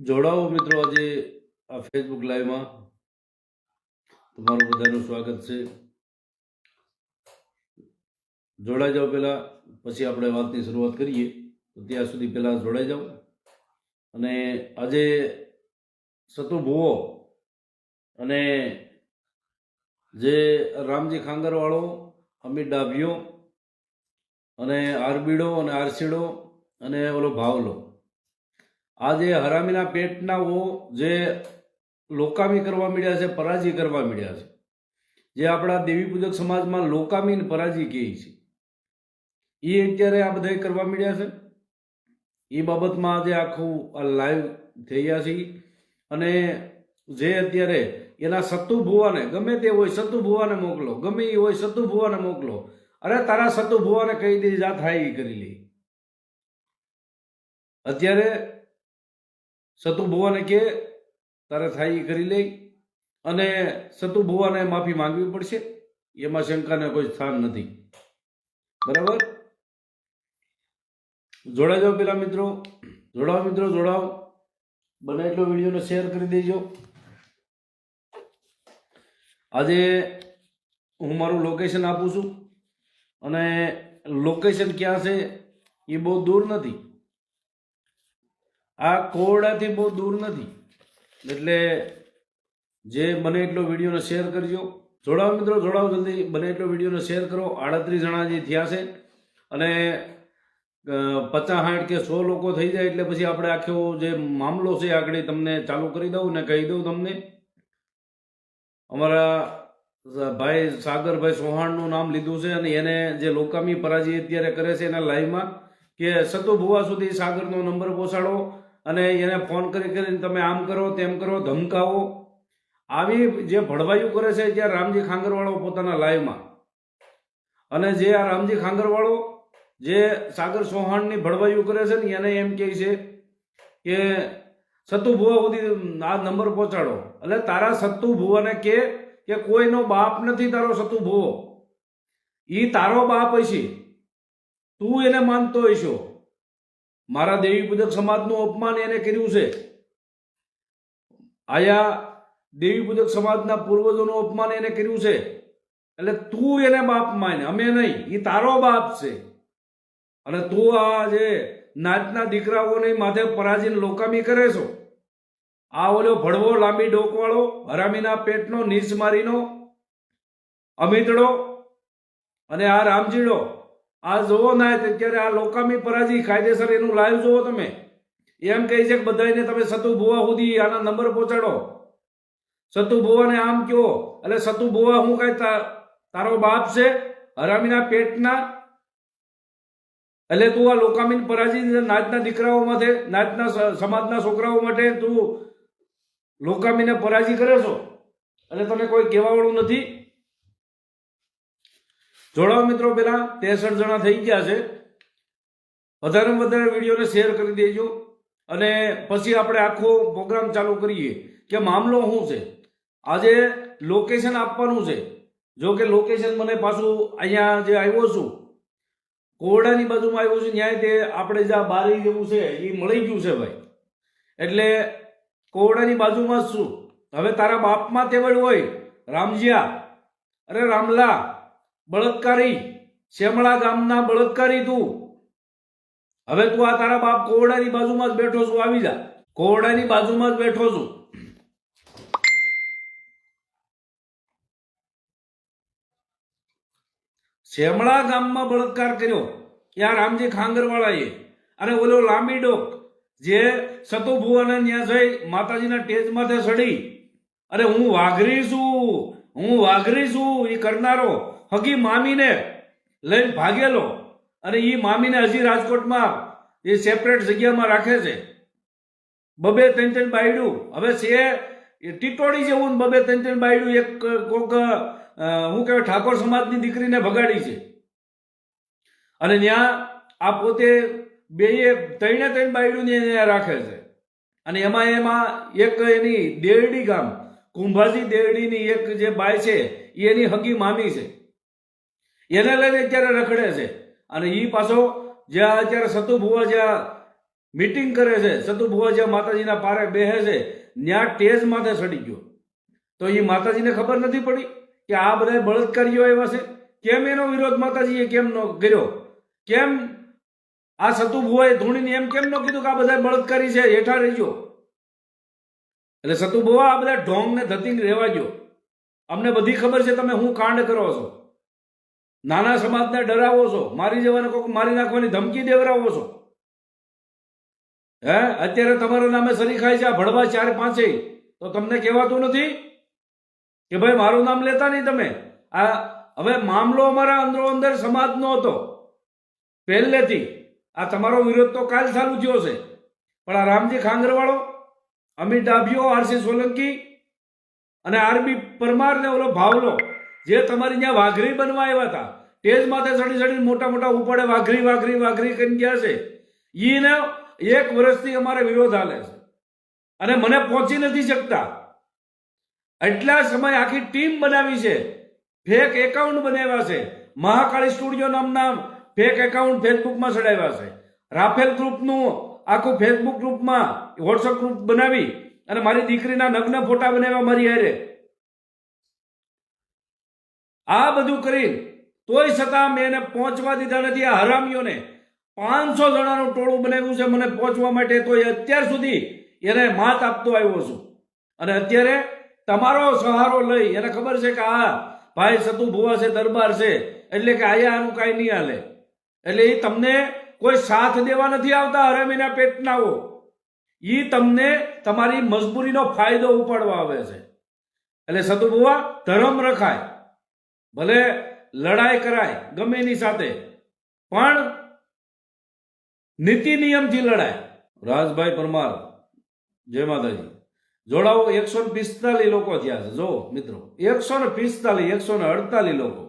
જોડાઓ મિત્રો, આજે આ ફેસબુક લાઈવમાં તમારું બધાનું સ્વાગત છે. જોડાઈ જાઓ પહેલા, પછી આપણે વાતની શરૂઆત કરીએ. તો ત્યાં સુધી પહેલા જોડાઈ જાઓ. અને આજે સતુ ભુવો અને જે રામજી ખાંગરવાળો, અમિત ડાભિયો અને આરબીડો અને આરસીડો અને ઓલો ભાવલો, આ જે હરામીના પેટના જે લોકામી કરવા મળ્યા છે, પરાજી કરવા મળ્યા છે, જે આપણા દેવી પૂજક સમાજમાં લોકામી ને પરાજી કહે છે, એ અત્યારે આ બધા કરવા મળ્યા છે. એ બાબતમાં આજે આખું આ લાઈવ થઈ ગયા છે. અને જે અત્યારે એના સતુ ભુવાને, ગમે તે હોય સતુ ભુવાને મોકલો, ગમે એ હોય સતુ ભુવાને મોકલો. અરે તારા સતુ ભુવાને કહી દે, જા થાય એ કરી લે. અત્યારે સતુ ભુવાને કે તારે થાય એ કરી લે, અને સતુ ભુવાને માફી માંગવી પડશે. એમાં શંકાને કોઈ સ્થાન નથી. બરાબર? જોડાઈ જાઓ પેલા મિત્રો, જોડાઓ મિત્રો, જોડાઓ. બને એટલો વિડીયોને શેર કરી દેજો. આજે હું મારું લોકેશન આપું છું, અને લોકેશન ક્યાં છે એ બહુ દૂર નથી. આ કોરડાથી બહુ દૂર નથી. એટલે જે બને એટલો વિડીયોને શેર કરજો. જોડાઓ મિત્રો, જોડાઓ જલ્દી. બને એટલો વિડીયોને શેર કરો. 38 જણા જે થયા છે, અને 50-60 કે 100 લોકો થઈ જાય એટલે પછી આપણે આખો જે મામલો છે આગળ તમને ચાલુ કરી દઉં ને કહી દઉં તમને. અમારા ભાઈ સાગરભાઈ ચૌહાણનું નામ લીધું છે, અને એને જે લોકામી પરાજી અત્યારે કરે છે એના લાઈવમાં, કે સતુ ભુવા સુધી સાગરનો નંબર પહોંચાડો અને એને ફોન કરીને તમે આમ કરો તેમ કરો, ધમકાવો. આવી જે ભડવાયું કરે છે ત્યાં રામજી ખાંગરવાળો પોતાના લાઈવમાં. અને જે આ રામજી ખાંગરવાળો જે સાગર ચૌહાણની ભડવાયું કરે છે ને, એને એમ કહે છે કે સતુ ભુવા સુધી આ નંબર પહોંચાડો. એટલે તારા સતુ ભુવાને કે કોઈનો બાપ નથી તારો સતુ ભુવો. ઈ તારો બાપ હશે, તું એને માનતો હશો. મારા દેવી પૂજક સમાજનું અપમાન એને કર્યું છે. આયા દેવી પૂજક સમાજના પૂર્વજોનું અપમાન એને કર્યું છે. એટલે તું એને બાપ માને, અમે નહીં. એ તારો બાપ છે. અને તું આ જે નાતના દીકરાઓની માથે પરાજીને લોકામી કરે છો, આ ઓલો ભડવો, લાંબી ડોકવાળો, હરામીના પેટનો, નીચ મારીનો, અમિતડો અને આ રામજીડો, આ જોવો ના અત્યારે આ લોકામી પરાજી કાયદેસર એનું લાઈવ જોવો તમે. એમ કહે છે કે બધાને તમે સતુ ભુવા સુધી આના નંબર પહોંચાડો, સતુ ભુવાને આમ કહો. એટલે સતુ ભુવા હું કઈ તારો બાપ છે હરામીના પેટના? એટલે તું આ લોકામીન પરાજી નાચના દીકરાઓ માટે, નાચના સમાજના છોકરાઓ માટે તું લોકામીને પરાજી કરે છો. એટલે તને કોઈ કહેવાવાળું નથી. જોડાઓ મિત્રો, પેલા 63 જણા થઈ ગયા છે. વધારેમાં વધારે વિડીયોને શેર કરી દેજો, અને પછી આપણે આખો પ્રોગ્રામ ચાલુ કરીએ કે મામલો શું છે. આજે લોકેશન આપવાનું છે. જો કે લોકેશન મને પાછું અહીંયા જે આવ્યો છું, કોરડાની બાજુમાં આવ્યું છે, ન્યાય તે આપણે જ્યાં બારી જેવું છે એ મળી ગયું છે ભાઈ. એટલે કોરડાની બાજુમાં જ છું. હવે તારા બાપમાં તેવડ હોય રામજીયા, અરે રામલા, બળદકારી, શેમળા ગામના બળદકારી તું. હવે તું આ તારા બાપ કોરડાની બાજુમાં જ બેઠો છું, આવી જા. કોરડાની બાજુમાં જ બેઠો છું. શેમળા ગામમાં બળાત્કાર કર્યો ત્યાં રામજી ખાંગરવાળાએ. અને ઓલો લાંબી ડોક જે સતુ ભુવાને ત્યાં જઈ માતાજીના ટેજ માથે ચડી અને હું વાઘરી છું એ કરનારો હગી મામીને લઈને ભાગેલો. અને એ મામીને હજી રાજકોટમાં એ સેપરેટ જગ્યામાં રાખે છે. 2-3 બાયડું હવે છે ટીટોડી જેવું. 2-3 બાયડું એક કોક હું કહેવાય ઠાકોર સમાજની દીકરીને ભગાડી છે. અને ત્યાં આ પોતે 2-3 બાયડું ત્યાં રાખે છે. અને એમાં એક એની દેરડી ગામ, કુંભાજી દેરડીની એક જે બાઈ છે એ એની હગી મામી છે. એને લઈને અત્યારે રખડે છે. અને એ પાછો જ્યાં અત્યારે સતુ ભુવા જ્યાં મીટિંગ કરે છે, સતુ ભુવા જ્યાં માતાજીના પારે બેહે છે ત્યાં ટેજ માથે ચડી ગયો, તો એ માતાજીને ખબર નથી પડી કે આ બધા બળાત્કારીઓ એવા છે? કેમ એનો વિરોધ માતાજીએ કેમ ન કર્યો? કેમ આ સતુ ભુવાએ ધૂણીને એમ કેમ ન કીધું કે આ બધા બળાત્કારી છે, હેઠા રહેજો? એટલે સતુ ભુવા આ બધા ઢોંગ ને ધતિંગ રહેવા ગયો. અમને બધી ખબર છે તમે શું કાંડ કરો છો, નાના સમાજને ડરાવો છો, મારી જવાને કોઈક મારી નાખવાની ધમકી દેવરાવો છો. હે, અત્યારે તમારા નામે સરી ખાય છે આ ભડવા 4-5, તો તમને કહેવાતું નથી કે ભાઈ મારું નામ લેતા નહીં તમે? આ હવે મામલો અમારા અંદરો અંદર સમાજનો હતો પહેલેથી. આ તમારો વિરોધ તો કાલ ચાલુ થયો છે, પણ આ રામજી ખાંગરવાળો, અમિત ડાભીઓ, આરસી સોલંકી અને આરબી પરમાર ને ઓલો ભાવલો, જે તમારી ત્યાં વાઘરી બનવા આવ્યા હતા, તેજ માથે ચડી ચડી મોટા મોટા ઉપાડે વાઘરી વાઘરી વાઘરી કરી ગયા છે. ઈને 1 વર્ષથી અમારે વિરોધ હાલે છે અને મને પહોંચી નથી શકતા. એટલા સમય આખી ટીમ બનાવી છે, ફેક એકાઉન્ટ બનાવ્યા છે, મહાકાળી સ્ટુડિયો નામના ફેક એકાઉન્ટ ફેસબુકમાં ચડાવ્યા છે, રાફેલ ગ્રુપનું આખું ફેસબુક ગ્રુપમાં વોટ્સઅપ ગ્રુપ બનાવી અને મારી દીકરીના નગ્ન ફોટા બનાવ્યા મારી હારે. આ બધું કરીને તોય છતાં મેં એને પહોંચવા દીધા નથી. આ હરામીઓને 500 જણાનું ટોળું બનાવ્યું છે મને પહોંચવા માટે, તો અત્યાર સુધી એને માત આપતો આવ્યો છું. અને અત્યારે તમારો સહારો લઈ, એને ખબર છે કે આ ભાઈ સતુ ભુવા છે, દરબાર છે, એટલે કે આયા આનું કાંઈ નહીં હાલે, એટલે એ તમને કોઈ સાથ દેવા નથી આવતા. હરામીના પેટનાઓ એ તમને તમારી મજબૂરીનો ફાયદો ઉપાડવા આવે છે. એટલે સતુ ભુવા, ધર્મ રખાય, ભલે લડાઈ કરાય ગમે એની સાથે, પણ નીતિ નિયમથી લડાય. રાજભાઈ પરમાર, જય માતાજી. જોડાવો. 145 લોકો થયા છે. જો મિત્રો, 145, 148 લોકો.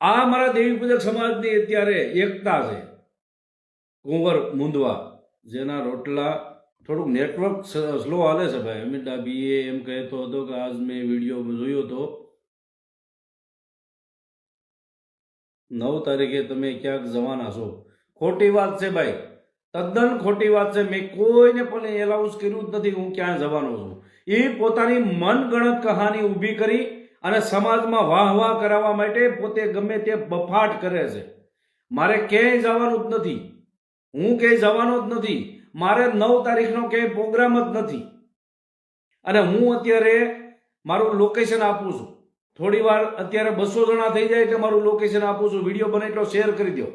આ મારા દેવી પૂજક સમાજની અત્યારે એકતા છે. કુંવર મુંદવા, જેના રોટલા, થોડુંક નેટવર્ક સ્લો હાલે છે ભાઈ. અમિત ડાભીએ એમ કહેતો હતો કે આજ મેં વિડીયો જોયો હતો, 9 તારીખે તમે ક્યાંક જવાના છો. ખોટી વાત છે ભાઈ, તદ્દન ખોટી વાત છે. મેં કોઈને પણ એલાઉન્સ કર્યું જ નથી હું ક્યાં જવાનો છું. એ પોતાની મનગણત કહાની ઊભી કરી અને સમાજમાં વાહ વાહ કરાવવા માટે પોતે ગમે તે બફાટ કરે છે. મારે ક્યાંય જવાનું જ નથી, હું ક્યાંય જવાનો જ નથી. મારે 9 તારીખનો ક્યાંય પ્રોગ્રામ જ નથી. અને હું અત્યારે મારું લોકેશન આપું છું. થોડી વાર અત્યારે 200 જણા થઈ જાય એટલે મારું લોકેશન આપું છું. વિડીયો બને એટલો શેર કરી દો.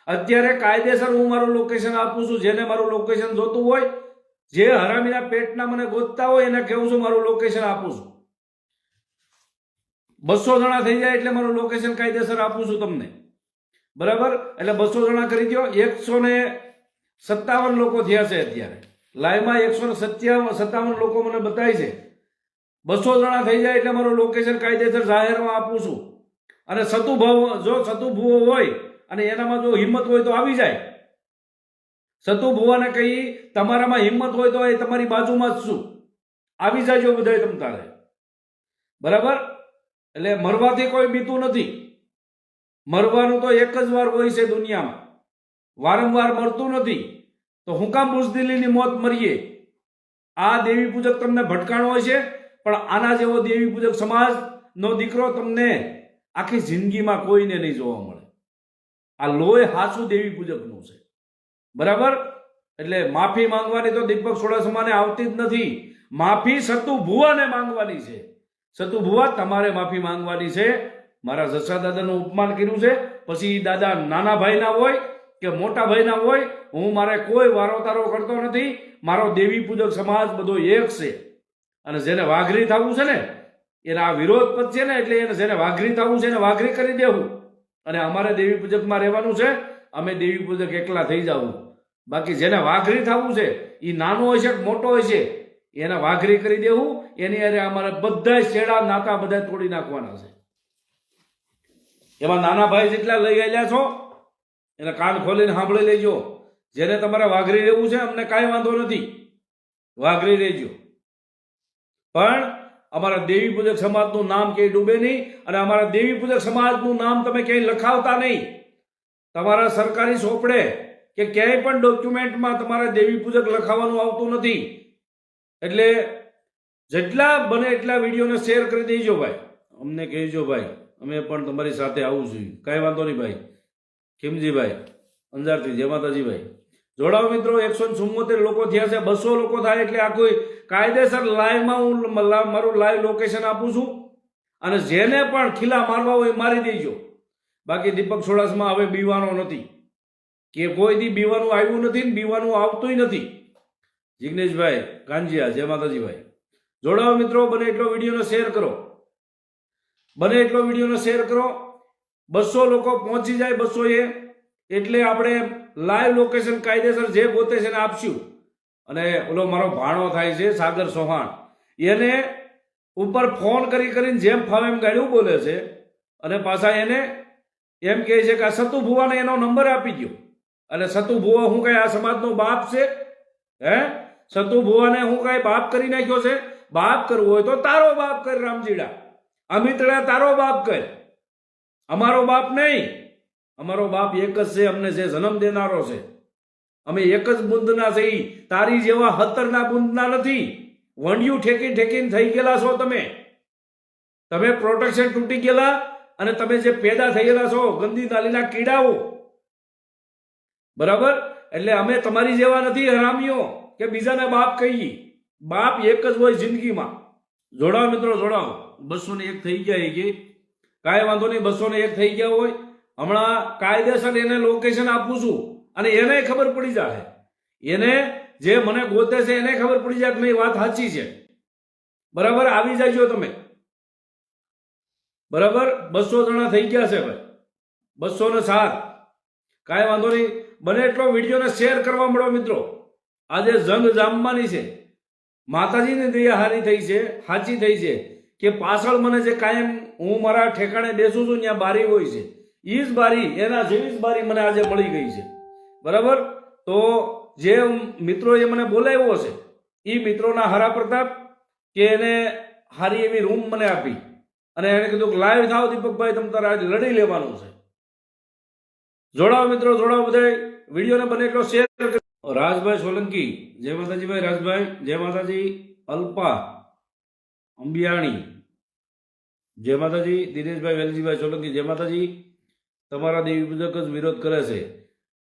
અત્યારે કાયદેસર હું મારું લોકેશન આપું છું. જેને મારું લોકેશન જોતું હોય, જે હરામીના પેટના મને ગોતતા હોય, એને કહું છું મારું લોકેશન આપું છું. 200 જણા થઈ જાય એટલે મારું લોકેશન કાયદેસર આપું છું તમને, બરાબર? એટલે 200 જણા કરી દો. 157 લોકો થયા છે અત્યારે લાઈવમાં. 157 લોકો મને બતાય છે. 200 જણા થઈ જાય એટલે મારું લોકેશન કાયદેસર જાહેરમાં આપું છું. અને સતુ ભુવો હોય અને એનામાં જો હિંમત હોય તો આવી જાય. સતુ ભુવાને કહી તમારામાં હિંમત હોય તો એ તમારી બાજુમાં જ છું, આવી જાજો બધા તમ તારે, બરાબર? એટલે મરવાથી કોઈ બીતું નથી. મરવાનું તો એક જ વાર હોય છે દુનિયામાં, વારંવાર મરતું નથી. તો હું કામ બુઝદિલીની મોત મરીએ? આ દેવી પૂજક તમને ભટકાણો હોય છે, પણ આના જેવો દેવી પૂજક સમાજનો દીકરો તમને આખી જિંદગીમાં કોઈને નહીં જોવા મળે. આ લોહી હાસુ દેવી પૂજકનું છે, બરાબર? એટલે માફી માંગવાની તો દીપક સોડાસમાને આવતી જ નથી. માફી સતુ ભુવાને માંગવાની છે. સતુ ભુવા, તમારે માફી માંગવાની છે. મારા જસા દાદાનું અપમાન કર્યું છે, પછી દાદા નાના ભાઈના હોય કે મોટા ભાઈના હોય, હું મારે કોઈ વારો તારો કરતો નથી. મારો દેવી પૂજક સમાજ બધો એક છે. અને જેને વાઘરી થવું છે ને, એના આ વિરોધ પદ છે ને, એટલે એને જેને વાઘરી થવું છે એને વાઘરી કરી દેવું. અને અમારે દેવી પૂજકમાં રહેવાનું છે. અમે દેવી પૂજક એકલા થઈ જવું. બાકી જેને વાઘરી થવું છે, એ નાનો હોય છે કે મોટો હોય છે, એને વાઘરી કરી દેવું. એની અરે અમારે બધા શેડા નાતા બધા તોડી નાખવાના છે. એમાં નાના ભાઈ જેટલા લઈ ગયેલા છો એને કાન ખોલીને સાંભળી લેજો. જેને તમારે વાઘરી રહેવું છે, અમને કાંઈ વાંધો નથી, વાઘરી રહેજો. પણ અમારા દેવી પૂજક સમાજનું નામ ક્યાંય ડૂબે નહીં. અને અમારા દેવી પૂજક સમાજનું નામ તમે ક્યાંય લખાવતા નહીં. તમારા સરકારી ચોપડે કે ક્યાંય પણ ડોક્યુમેન્ટમાં તમારે દેવી પૂજક લખાવવાનું આવતું નથી. એટલે જેટલા બને એટલા વિડીયોને શેર કરી દેજો ભાઈ. અમને કહેજો ભાઈ, અમે પણ તમારી સાથે આવું જોઈએ. કાંઈ વાંધો નહીં ભાઈ. ખીમજીભાઈ અંજારથી, જય માતાજી ભાઈ. જોડાઓ મિત્રો. 174 લોકો થયા છે. 200 લોકો થાય એટલે આ કોઈ કાયદેસર લાઈવમાં હું મારું લાઈવ લોકેશન આપું છું. અને જેને પણ ખીલા મારવા હોય મારી દેજો. બાકી દીપક ચોડાસમા હવે બીવાનો નથી, કે કોઈ દી બીવાનું આવ્યું નથી ને બીવાનું આવતું નથી. જિગ્નેશભાઈ કાંજીયા, જય માતાજી ભાઈ. જોડાઓ મિત્રો. બને એટલો વિડીયોને શેર કરો. બને એટલો વિડીયોને શેર કરો. 200 લોકો પહોંચી જાય. 200 એટલે આપણે લાઈવ લોકેશન કાયદેસર જે ગોતે છે ને આપશું. અને ઓલો મારો ભાણો થાય છે સાગર ચૌહાણ, એને ઉપર ફોન કરીને જેમ ફાવે એમ ગાડ્યું બોલે છે. અને પાછા એને એમ કહે છે કે આ સતુ ભુવાને એનો નંબર આપી દો. એટલે સતુ ભુવા હું કઈ આ સમાજનો બાપ છે? હે, સતુ ભુવાને હું કઈ બાપ કરી નાખ્યો છે? બાપ કરવું હોય તો તારો બાપ કર રામજીડા. અમિતડા તારો બાપ કર, અમારો બાપ નહીં. અમારો બાપ એક જ છે, અમને જે જન્મ દેનારો છે. અમે એક જ બુંદના છે. તારી જેવા 17ના બુંદના નથી. વંડિયું ઠેકીને થઈ ગયેલા છો તમે. તમે પ્રોટેક્શન તૂટી ગયેલા અને તમે જે પેદા થયેલા છો ગંદી નાલીના કીડાઓ. બરાબર? એટલે અમે તમારી જેવા નથી હરામીઓ કે બીજાને બાપ કહીએ. બાપ એક જ હોય જિંદગીમાં. જોડાઓ મિત્રો, જોડાઓ. 201 થઈ ગયા કે કાંઈ વાંધો નહીં. 201 થઈ ગયા હોય. હમણાં કાયદેસર એને લોકેશન આપું છું અને એને ખબર પડી જાય. એને જે મને ગોતે છે એને ખબર પડી જાય કે નહીં વાત સાચી છે. બરાબર? આવી જાયજો તમે. બરાબર? 200 જણા થઈ ગયા છે ભાઈ. 207. કાંઈ વાંધો નહીં. બને એટલો વિડીયોને શેર કરવા મળો મિત્રો. આજે જંગ જામવાની છે. માતાજીની દયા હારી થઈ છે, સાચી થઈ છે કે પાછળ મને જે કાયમ હું મારા ઠેકાણે બેસું છું ત્યાં બારી હોય છે. ઈ જ બારી, એના જેવી જ બારી મને આજે મળી ગઈ છે. બરાબર? તો જે મિત્રોએ મને બોલાવ્યો છે એ મિત્રોના હરા પ્રતાપ કે એને હારી એવી રૂમ મને આપી અને એને કીધું કે લાઈવ થાવ દીપકભાઈ, તમે તારે આજે લડી લેવાનું છે. જોડાઓ મિત્રો, જોડાઓ બધા. વિડીયોને બને એટલો શેર કરો. રાજભાઈ સોલંકી, જય માતાજી ભાઈ. રાજભાઈ, જય માતાજી. અલ્પા અંબિયાણી, જય માતાજી. દિનેશભાઈ વેલજીભાઈ સોલંકી, જય માતાજી. તમારા દેવી પૂજક જ વિરોધ કરે છે.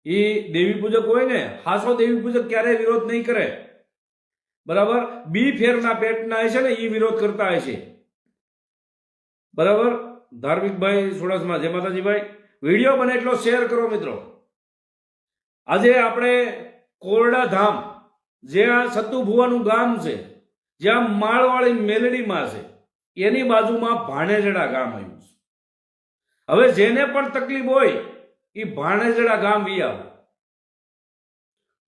એ દેવી પૂજક હોય ને, હાસો દેવી પૂજક ક્યારેય વિરોધ નહીં કરે. બરાબર? બી ફેરના પેટના છે ને એ વિરોધ કરતા હશે. બરાબર? ધાર્મિકભાઈ ચોડાસમા, જય માતાજી ભાઈ. વિડીયો બને એટલો શેર કરો મિત્રો. આજે આપણે કોરડા ધામ, જે આ સતુ ભુવાનું ગામ છે, જ્યાં માળવાળી મેલડીમાં છે, એની બાજુમાં ભાણેજડા ગામ આવ્યું છે. હવે જેને પણ તકલીફ હોય એ ભાણેજડા ગામ વી આવે.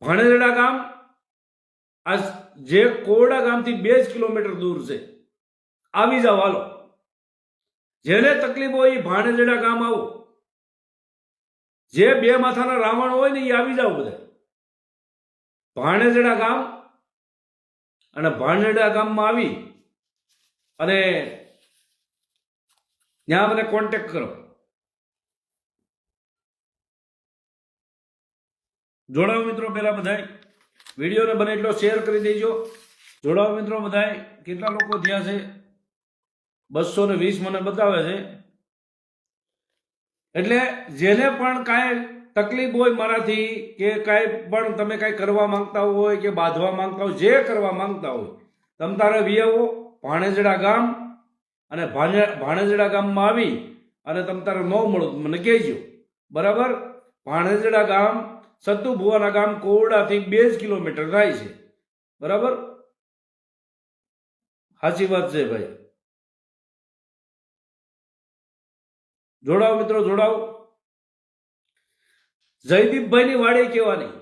ભાણેજડા ગામ આ જે કોરડા ગામથી 2 જ કિલોમીટર દૂર છે. આવી જાવ હાલો. જેને તકલીફ હોય એ ભાણેજડા ગામ આવો. જે 2 માથાના રાવણ હોય ને એ આવી જાવ બધા. ભાણેજડા ગામ. અને ભાણેજડા ગામમાં આવી અને ત્યાં મને કોન્ટેક્ટ કરો. જોડાઓ મિત્રો. પેલા બધાય વિડીયોને બને એટલો શેર કરી દેજો. જોડાઓ મિત્રો બધાય. કેટલા લોકો થયા છે? 220 મને બતાવે છે. એટલે જેને પણ કાંઈ તકલીફ હોય મારાથી, કે કાંઈ પણ તમે કાંઈ કરવા માંગતા હોય કે બાંધવા માંગતા હોય, જે કરવા માંગતા હોય, તમ તારે વિયાવો ભાણેજડા ગામ. અને ભાણેજડા ગામમાં આવી અને તમ તારે ન મળો મને કહેજો. બરાબર? ભાણેજડા ગામ સતુ ભુવાના ગામ કોરડાથી 2 જ કિલોમીટર થાય છે. બરાબર? સાચી વાત છે ભાઈ. જોડાઓ મિત્રો, જોડાઓ. જયદીપભાઈની વાડી કહેવાની.